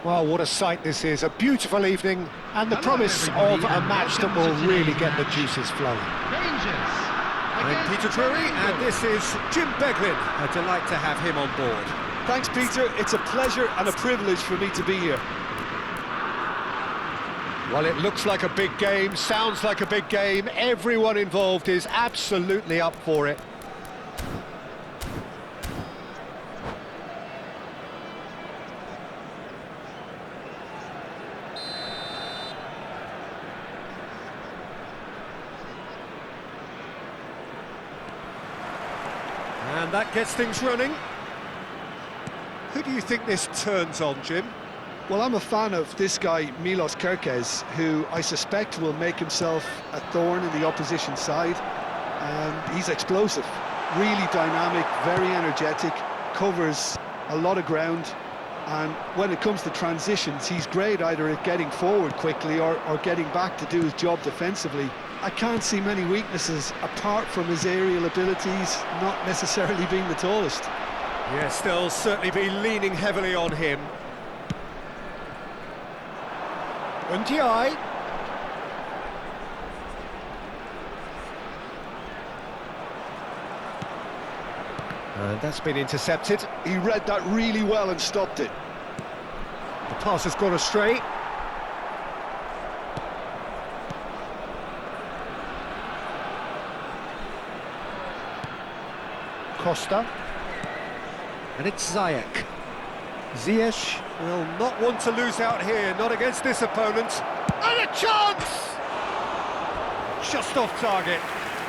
Well, what a sight this is, a beautiful evening, and the promise of a match that will really get the juices flowing. I'm Peter Drury, and this is Jim Beglin. A delight to have him on board. Thanks, Peter. It's a pleasure and a privilege for me to be here. Well, it looks like a big game, sounds like a big game. Everyone involved is absolutely up for it. And that gets things running. Who do you think this turns on, Jim? Well, I'm a fan of this guy, Milos Kerkez, who I suspect will make himself a thorn in the opposition side. He's explosive, really dynamic, very energetic, covers a lot of ground, and when it comes to transitions, he's great either at getting forward quickly or getting back to do his job defensively. I can't see many weaknesses apart from his aerial abilities, not necessarily being the tallest. Yes, they'll certainly be leaning heavily on him. Ndiaye. And that's been intercepted. He read that really well and stopped it. The pass has gone astray. Costa. And it's Ziyech. Ziyech Will not want to lose out here, not against this opponent. and a chance! Just off target.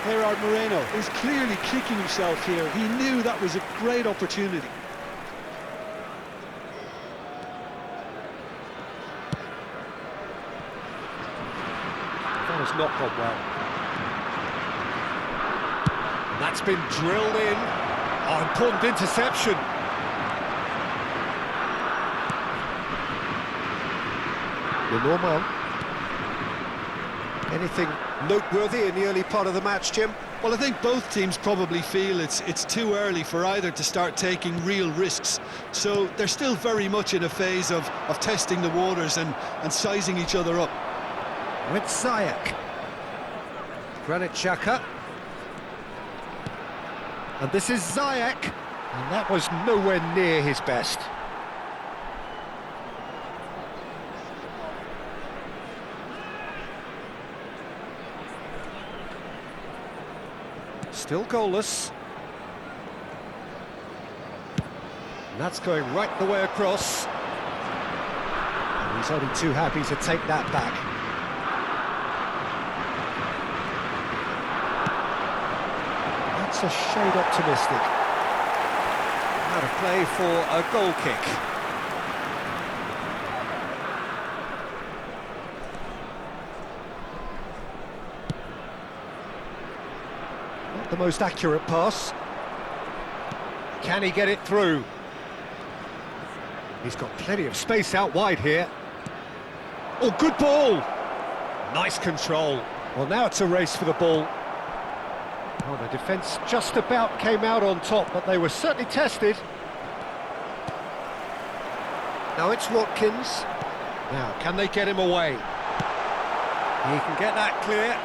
Gerard Moreno is clearly kicking himself here. He knew that was a great opportunity. That has not gone well. And that's been drilled in. Oh, important interception. Normal. Anything noteworthy in the early part of the match, Jim? Well, I think both teams probably feel it's too early for either to start taking real risks. So they're still very much in a phase of testing the waters and sizing each other up. With Ziyech. Granit Xhaka. And this is Ziyech. And that was nowhere near his best. Still goalless. And that's going right the way across. And he's only too happy to take that back. That's a shade optimistic. Out of play for a goal kick. Not the most accurate pass. Can he get it through? He's got plenty of space out wide here. Oh, good ball! Nice control. Well, now it's a race for the ball. Oh, the defence just about came out on top, but they were certainly tested. Now it's Watkins. Now, can they get him away? He can get that clear.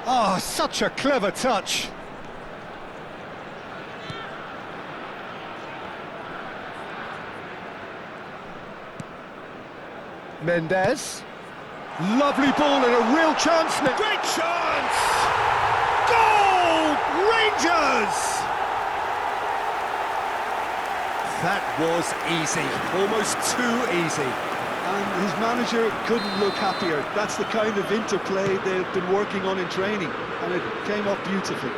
Oh, such a clever touch. Mendes. Lovely ball and a real chance now. Great chance! Goal! Rangers! That was easy, almost too easy. And his manager couldn't look happier. That's the kind of interplay they've been working on in training, and it came off beautifully.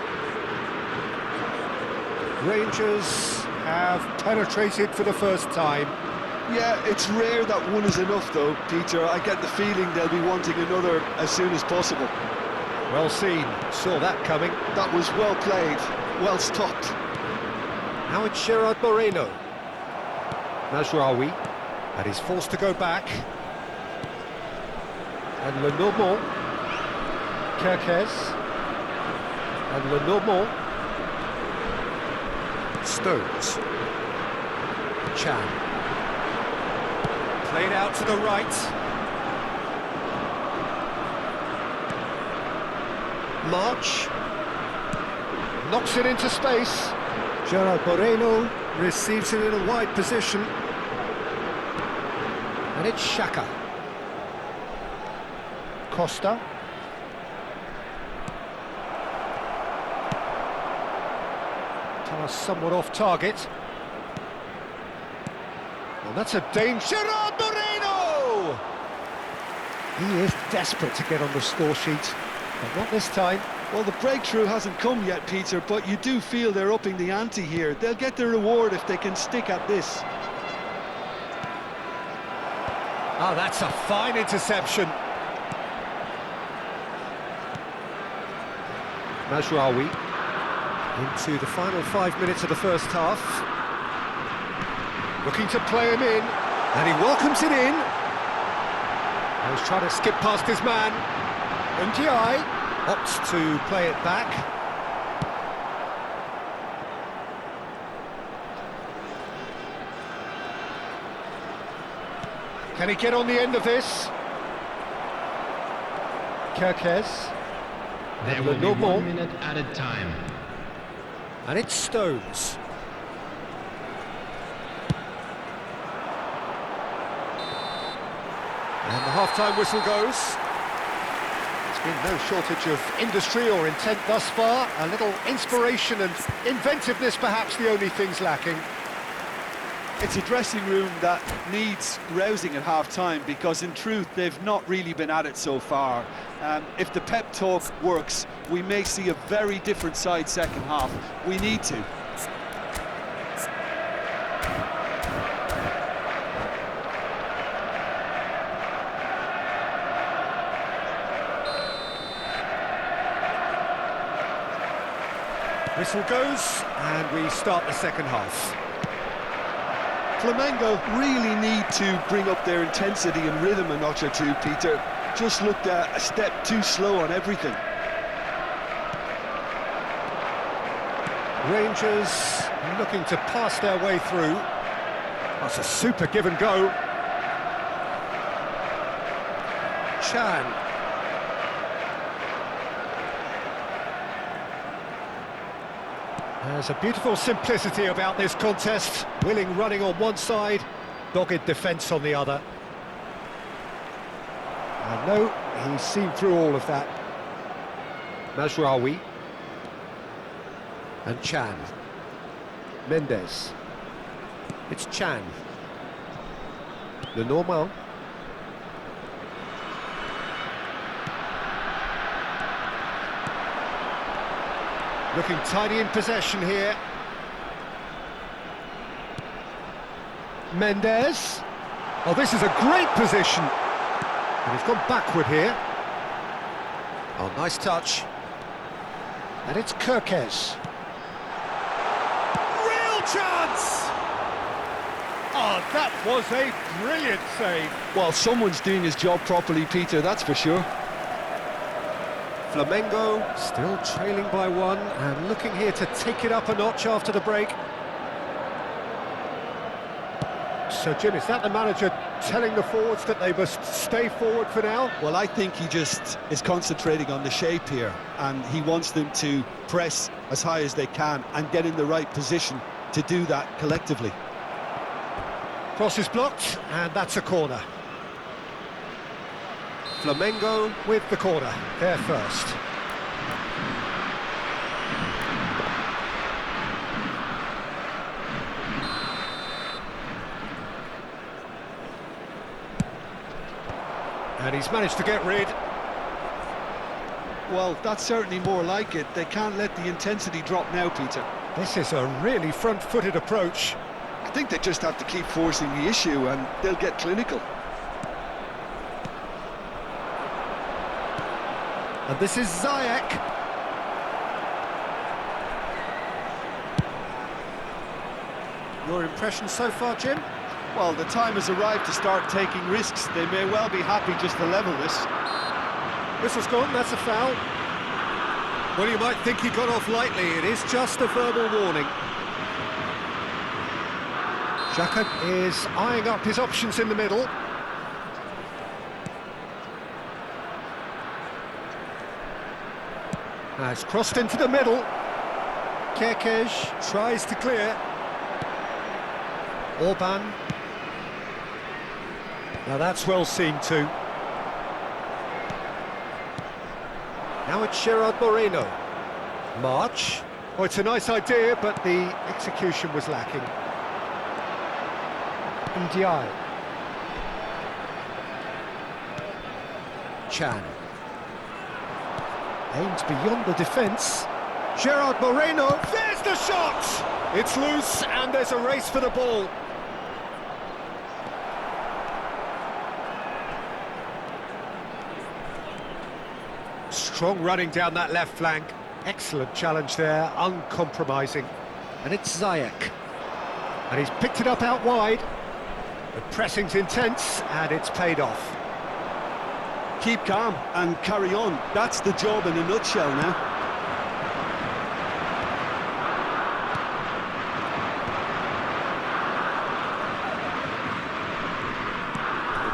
Rangers have penetrated for the first time. Yeah, it's rare that one is enough though, Peter. I get the feeling they'll be wanting another as soon as possible. Well seen, saw that coming. That was well played, well stopped. Now it's Gerard Moreno. Mazraoui, and he's forced to go back. And Lenormand. Kerkez. And Lenormand. Stones. Chan. Played out to the right. March. Knocks it into space. Gerard Moreno receives it in a wide position. And it's Xhaka. Costa. Pass somewhat off target. Well, that's a danger. Gerard Moreno! He is desperate to get on the score sheet, but not this time. Well, the breakthrough hasn't come yet, Peter, but you do feel they're upping the ante here. They'll get their reward if they can stick at this. Oh, that's a fine interception. Mazraoui into the final 5 minutes of the first half. Looking to play him in, and he welcomes it in. He's trying to skip past his man. Ndiaye opts to play it back. Can he get on the end of this? Kerkez. There will be 1 minute added time. And it's Stones. And the half-time whistle goes. There's been no shortage of industry or intent thus far. A little inspiration and inventiveness, perhaps the only things lacking. It's a dressing room that needs rousing at half-time because, in truth, they've not really been at it so far. If the pep talk works, we may see a very different side second half. We need to. Whistle goes, and we start the second half. Flamengo really need to bring up their intensity and rhythm a notch or two, Peter. Just looked a step too slow on everything. Rangers looking to pass their way through. That's a super give and go. Chan. There's a beautiful simplicity about this contest. Willing running on one side, dogged defence on the other. And no, he's seen through all of that. Mazraoui. And Chan. Mendes. It's Chan. Lenormand. Looking tidy in possession here. Mendes. Oh, this is a great position. And he's gone backward here. Oh, nice touch. And it's Kerkez. Real chance! Oh, that was a brilliant save. Well, someone's doing his job properly, Peter, that's for sure. Flamengo still trailing by one and looking here to take it up a notch after the break. So, Jim, is that the manager telling the forwards that they must stay forward for now? Well, I think he just is concentrating on the shape here, and he wants them to press as high as they can and get in the right position to do that collectively. Cross is blocked, and that's a corner. Flamengo with the corner, there first. And he's managed to get rid. Well, that's certainly more like it. They can't let the intensity drop now, Peter. This is a really front-footed approach. I think they just have to keep forcing the issue and they'll get clinical. And this is Ziyech. Your impression so far, Jim? Well, the time has arrived to start taking risks. They may well be happy just to level this. This was gone, that's a foul. Well, you might think he got off lightly. It is just a verbal warning. Xhaka is eyeing up his options in the middle. Now it's crossed into the middle. Kerkez tries to clear. Orban. Now that's well seen too. Now it's Gerard Moreno. March. Oh, it's a nice idea, but the execution was lacking. Ndiaye. Chan. Aims beyond the defence. Gerard Moreno, there's the shot! It's loose and there's a race for the ball. Strong running down that left flank. Excellent challenge there, uncompromising. And it's Ziyech. And he's picked it up out wide. The pressing's intense and it's paid off. Keep calm and carry on. That's the job in a nutshell now.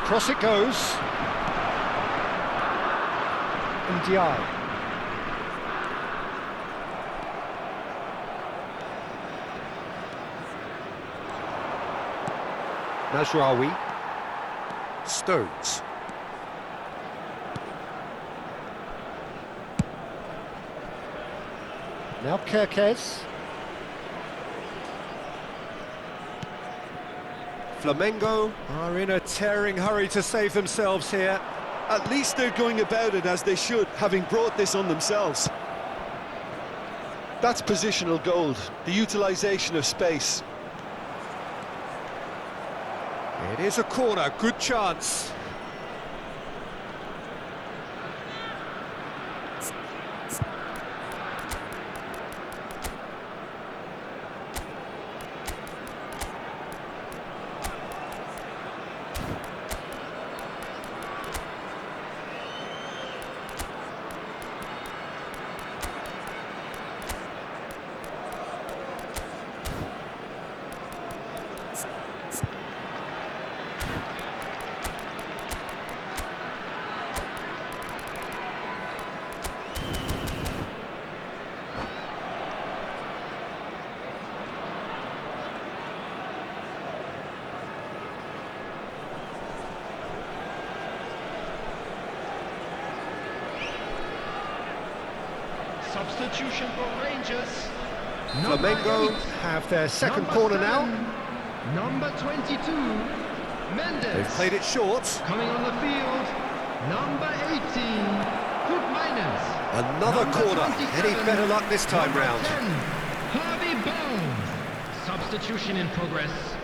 Across it goes. Ndiaye. Najraoui. Stones. Now Kerkez. Flamengo are in a tearing hurry to save themselves here. At least they're going about it as they should, having brought this on themselves. That's positional gold, the utilisation of space. It is a corner, good chance. Substitution for Rangers. Flamengo have their second corner now. Number 22, Mendes. They've played it short. Coming on the field, number 18, Foot-Miners. Another corner. Any better luck this time Number round? 10, Harvey Bones. Substitution in progress.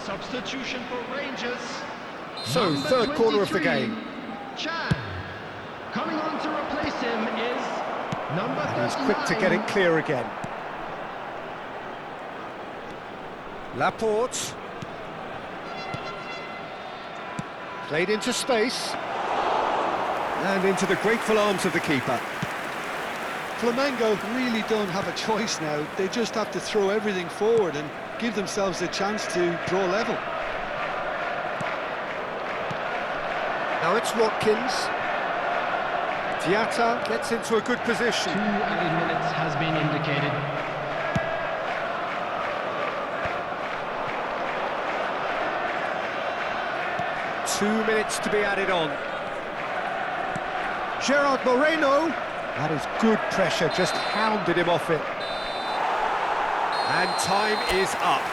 Substitution for Rangers. So, Number third corner of the 23, game. Chan. Coming on to replace him is number 39. And he's quick to get it clear again. Laporte. Played into space. And into the grateful arms of the keeper. Flamengo really don't have a choice now. They just have to throw everything forward and give themselves a chance to draw level. Now it's Watkins. Diatta gets into a good position. 2 added minutes has been indicated. Two minutes to be added on. Gerard Moreno. That is good pressure, just hounded him off it. And time is up.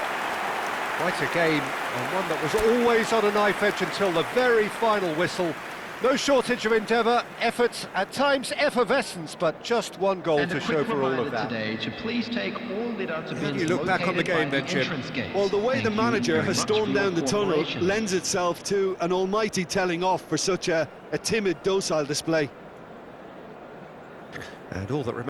Quite a game, and one that was always on a knife edge until the very final whistle. No shortage of endeavour, effort, at times effervescence, but just one goal And to a show quick for all of reminder that. today to please take all the data How do you look back on the game then, Jim? Well, the way Thank the you manager very has much stormed for your down the tunnel cooperation. lends itself to an almighty telling off for such a timid, docile display. And all that remains